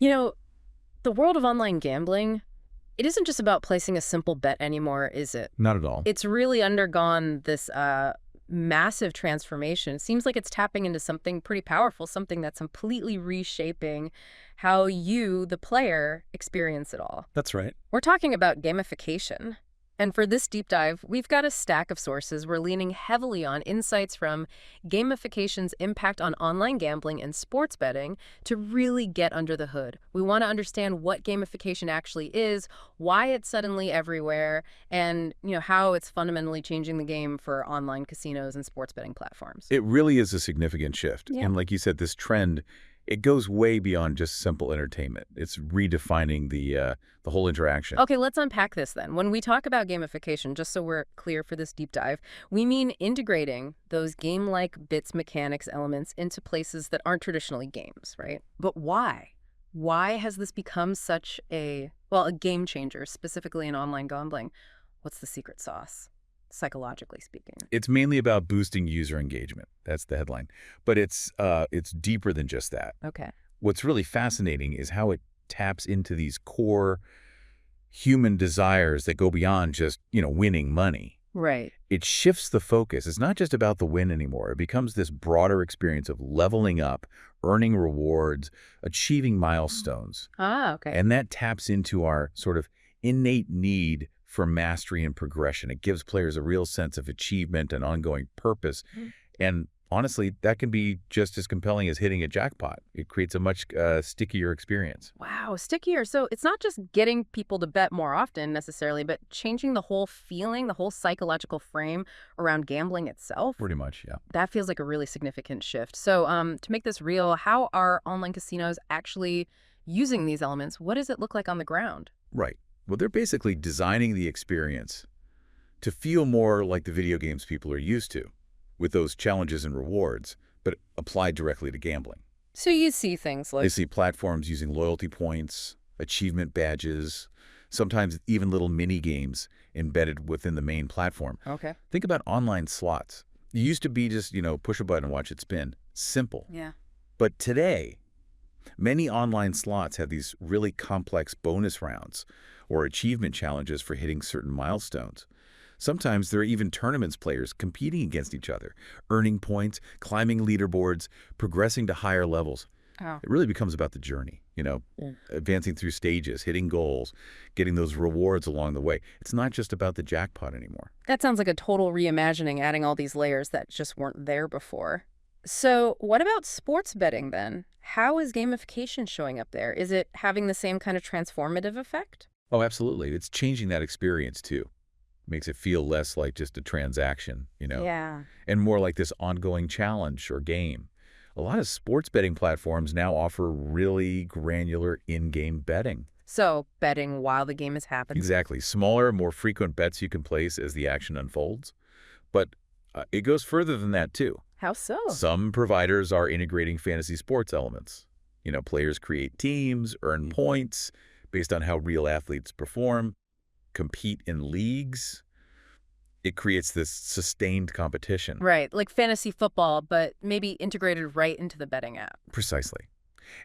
You know, the world of online gambling, it isn't just about placing a simple bet anymore, is it? Not at all. It's really undergone this massive transformation. It seems like it's tapping into something pretty powerful, something that's completely reshaping how you, the player, experience it all. That's right. We're talking about gamification. And for this deep dive, we've got a stack of sources. We're leaning heavily on insights from gamification's impact on online gambling and sports betting to really get under the hood. We want to understand what gamification actually is, why it's suddenly everywhere, and how it's fundamentally changing the game for online casinos and sports betting platforms. It really is a significant shift. Yeah. And like you said, this trend, it goes way beyond just simple entertainment. It's redefining the whole interaction. Okay, let's unpack this then. When we talk about gamification, just so we're clear for this deep dive, we mean integrating those game-like bits, mechanics, elements into places that aren't traditionally games, right? But why? Why has this become such a game changer, specifically in online gambling? What's the secret sauce, psychologically speaking? It's mainly about boosting user engagement. That's the headline. But it's deeper than just that. Okay. What's really fascinating is how it taps into these core human desires that go beyond just, winning money. Right. It shifts the focus. It's not just about the win anymore. It becomes this broader experience of leveling up, earning rewards, achieving milestones. Ah, okay. And that taps into our sort of innate need for mastery and progression. It gives players a real sense of achievement and ongoing purpose. And honestly, that can be just as compelling as hitting a jackpot. It creates a much stickier experience. Wow, stickier. So it's not just getting people to bet more often necessarily, but changing the whole feeling, the whole psychological frame around gambling itself. Pretty much, yeah. That feels like a really significant shift. So to make this real, how are online casinos actually using these elements? What does it look like on the ground? Right. Well, they're basically designing the experience to feel more like the video games people are used to, with those challenges and rewards, but applied directly to gambling. So you see things like... They see platforms using loyalty points, achievement badges, sometimes even little mini-games embedded within the main platform. Okay. Think about online slots. It used to be just, push a button and watch it spin. Simple. Yeah. But today, many online slots have these really complex bonus rounds or achievement challenges for hitting certain milestones. Sometimes there are even tournaments players competing against each other, earning points, climbing leaderboards, progressing to higher levels. Oh. It really becomes about the journey, advancing through stages, hitting goals, getting those rewards along the way. It's not just about the jackpot anymore. That sounds like a total reimagining, adding all these layers that just weren't there before. So what about sports betting then? How is gamification showing up there? Is it having the same kind of transformative effect? Oh, absolutely. It's changing that experience too. Makes it feel less like just a transaction, Yeah. and more like this ongoing challenge or game. A lot of sports betting platforms now offer really granular in-game betting. So betting while the game is happening. Exactly. Smaller, more frequent bets you can place as the action unfolds. But it goes further than that, too. How so? Some providers are integrating fantasy sports elements. Players create teams, earn points based on how real athletes perform, compete in leagues. It creates this sustained competition. Right, like fantasy football, but maybe integrated right into the betting app. Precisely.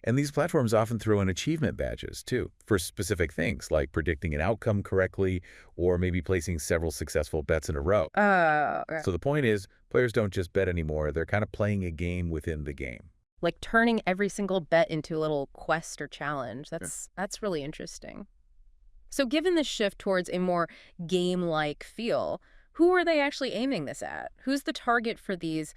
And these platforms often throw in achievement badges, too, for specific things like predicting an outcome correctly or maybe placing several successful bets in a row. Okay. So the point is, players don't just bet anymore. They're kind of playing a game within the game. Like turning every single bet into a little quest or challenge. That's really interesting. So given this shift towards a more game-like feel, who are they actually aiming this at? Who's the target for these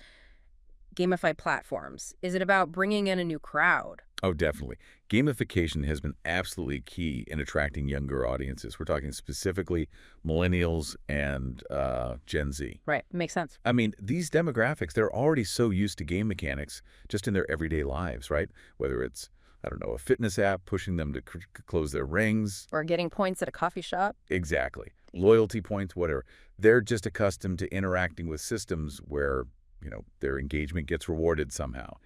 gamified platforms? Is it about bringing in a new crowd? Oh, definitely. Gamification has been absolutely key in attracting younger audiences. We're talking specifically millennials and Gen Z. Right, makes sense. I mean, these demographics, they're already so used to game mechanics just in their everyday lives, right? Whether it's, a fitness app pushing them to close their rings. Or getting points at a coffee shop. Exactly. Loyalty points, whatever. They're just accustomed to interacting with systems where, their engagement gets rewarded somehow.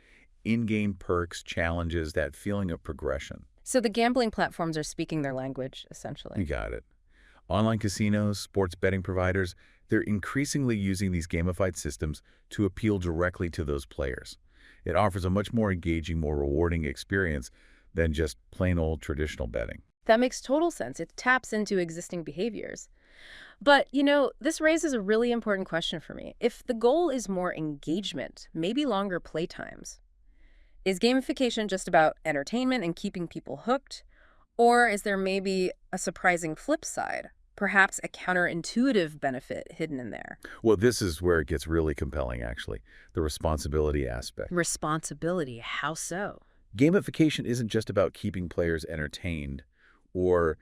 In-game perks, challenges, that feeling of progression. So the gambling platforms are speaking their language, essentially. You got it. Online casinos, sports betting providers, they're increasingly using these gamified systems to appeal directly to those players. It offers a much more engaging, more rewarding experience than just plain old traditional betting. That makes total sense. It taps into existing behaviors. But, this raises a really important question for me. If the goal is more engagement, maybe longer playtimes, is gamification just about entertainment and keeping people hooked? Or is there maybe a surprising flip side? Perhaps a counterintuitive benefit hidden in there? Well, this is where it gets really compelling, actually, the responsibility aspect. Responsibility. How so? Gamification isn't just about keeping players entertained or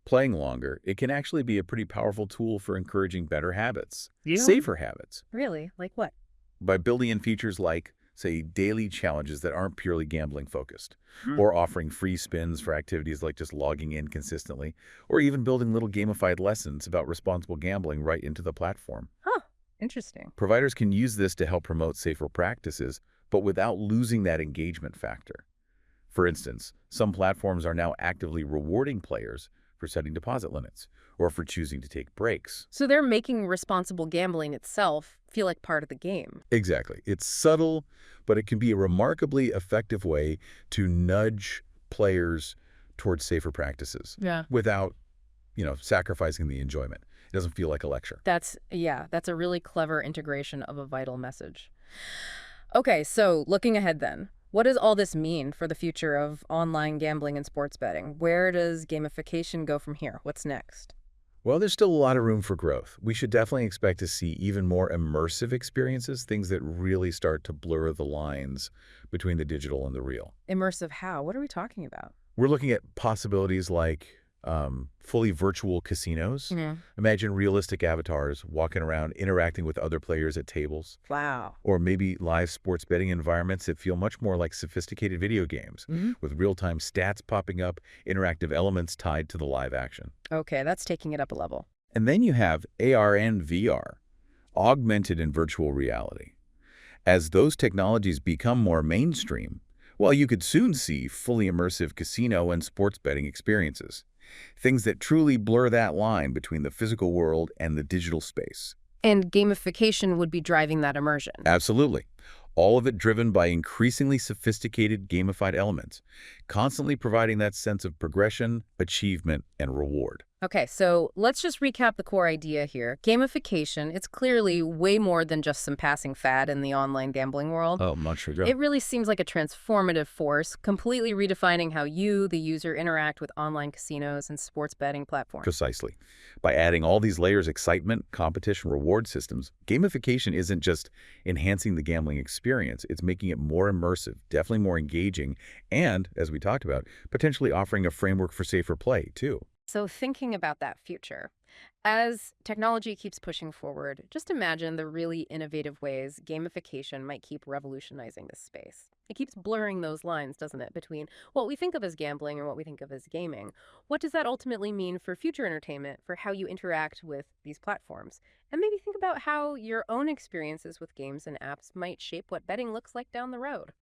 playing longer. It can actually be a pretty powerful tool for encouraging better habits, Yeah. safer habits, Really? Like what? by building in features like, say, daily challenges that aren't purely gambling focused, Hmm. or offering free spins for activities like just logging in consistently, or even building little gamified lessons about responsible gambling right into the platform. Huh. Interesting. Providers can use this to help promote safer practices, but without losing that engagement factor. For instance, some platforms are now actively rewarding players for setting deposit limits or for choosing to take breaks. So they're making responsible gambling itself feel like part of the game. Exactly. It's subtle, but it can be a remarkably effective way to nudge players towards safer practices Yeah. without, sacrificing the enjoyment. It doesn't feel like a lecture. That's a really clever integration of a vital message. Okay, so looking ahead then, what does all this mean for the future of online gambling and sports betting? Where does gamification go from here? What's next? Well, there's still a lot of room for growth. We should definitely expect to see even more immersive experiences, things that really start to blur the lines between the digital and the real. Immersive how? What are we talking about? We're looking at possibilities like fully virtual casinos. Yeah. Imagine realistic avatars walking around, interacting with other players at tables. Wow. Or maybe live sports betting environments that feel much more like sophisticated video games, Hmm. with real-time stats popping up, interactive elements tied to the live action. Okay, that's taking it up a level. And then you have AR and VR, augmented and virtual reality. As those technologies become more mainstream, well, you could soon see fully immersive casino and sports betting experiences. Things that truly blur that line between the physical world and the digital space. And gamification would be driving that immersion. Absolutely. All of it driven by increasingly sophisticated gamified elements, constantly providing that sense of progression, achievement, and reward. Okay, so let's just recap the core idea here. Gamification, it's clearly way more than just some passing fad in the online gambling world. Oh, much sugar. It really seems like a transformative force, completely redefining how you, the user, interact with online casinos and sports betting platforms. Precisely. By adding all these layers, excitement, competition, reward systems, gamification isn't just enhancing the gambling experience, it's making it more immersive, definitely more engaging, and, as we talked about, potentially offering a framework for safer play, too. So thinking about that future, as technology keeps pushing forward, just imagine the really innovative ways gamification might keep revolutionizing this space. It keeps blurring those lines, doesn't it, between what we think of as gambling and what we think of as gaming. What does that ultimately mean for future entertainment, for how you interact with these platforms? And maybe think about how your own experiences with games and apps might shape what betting looks like down the road.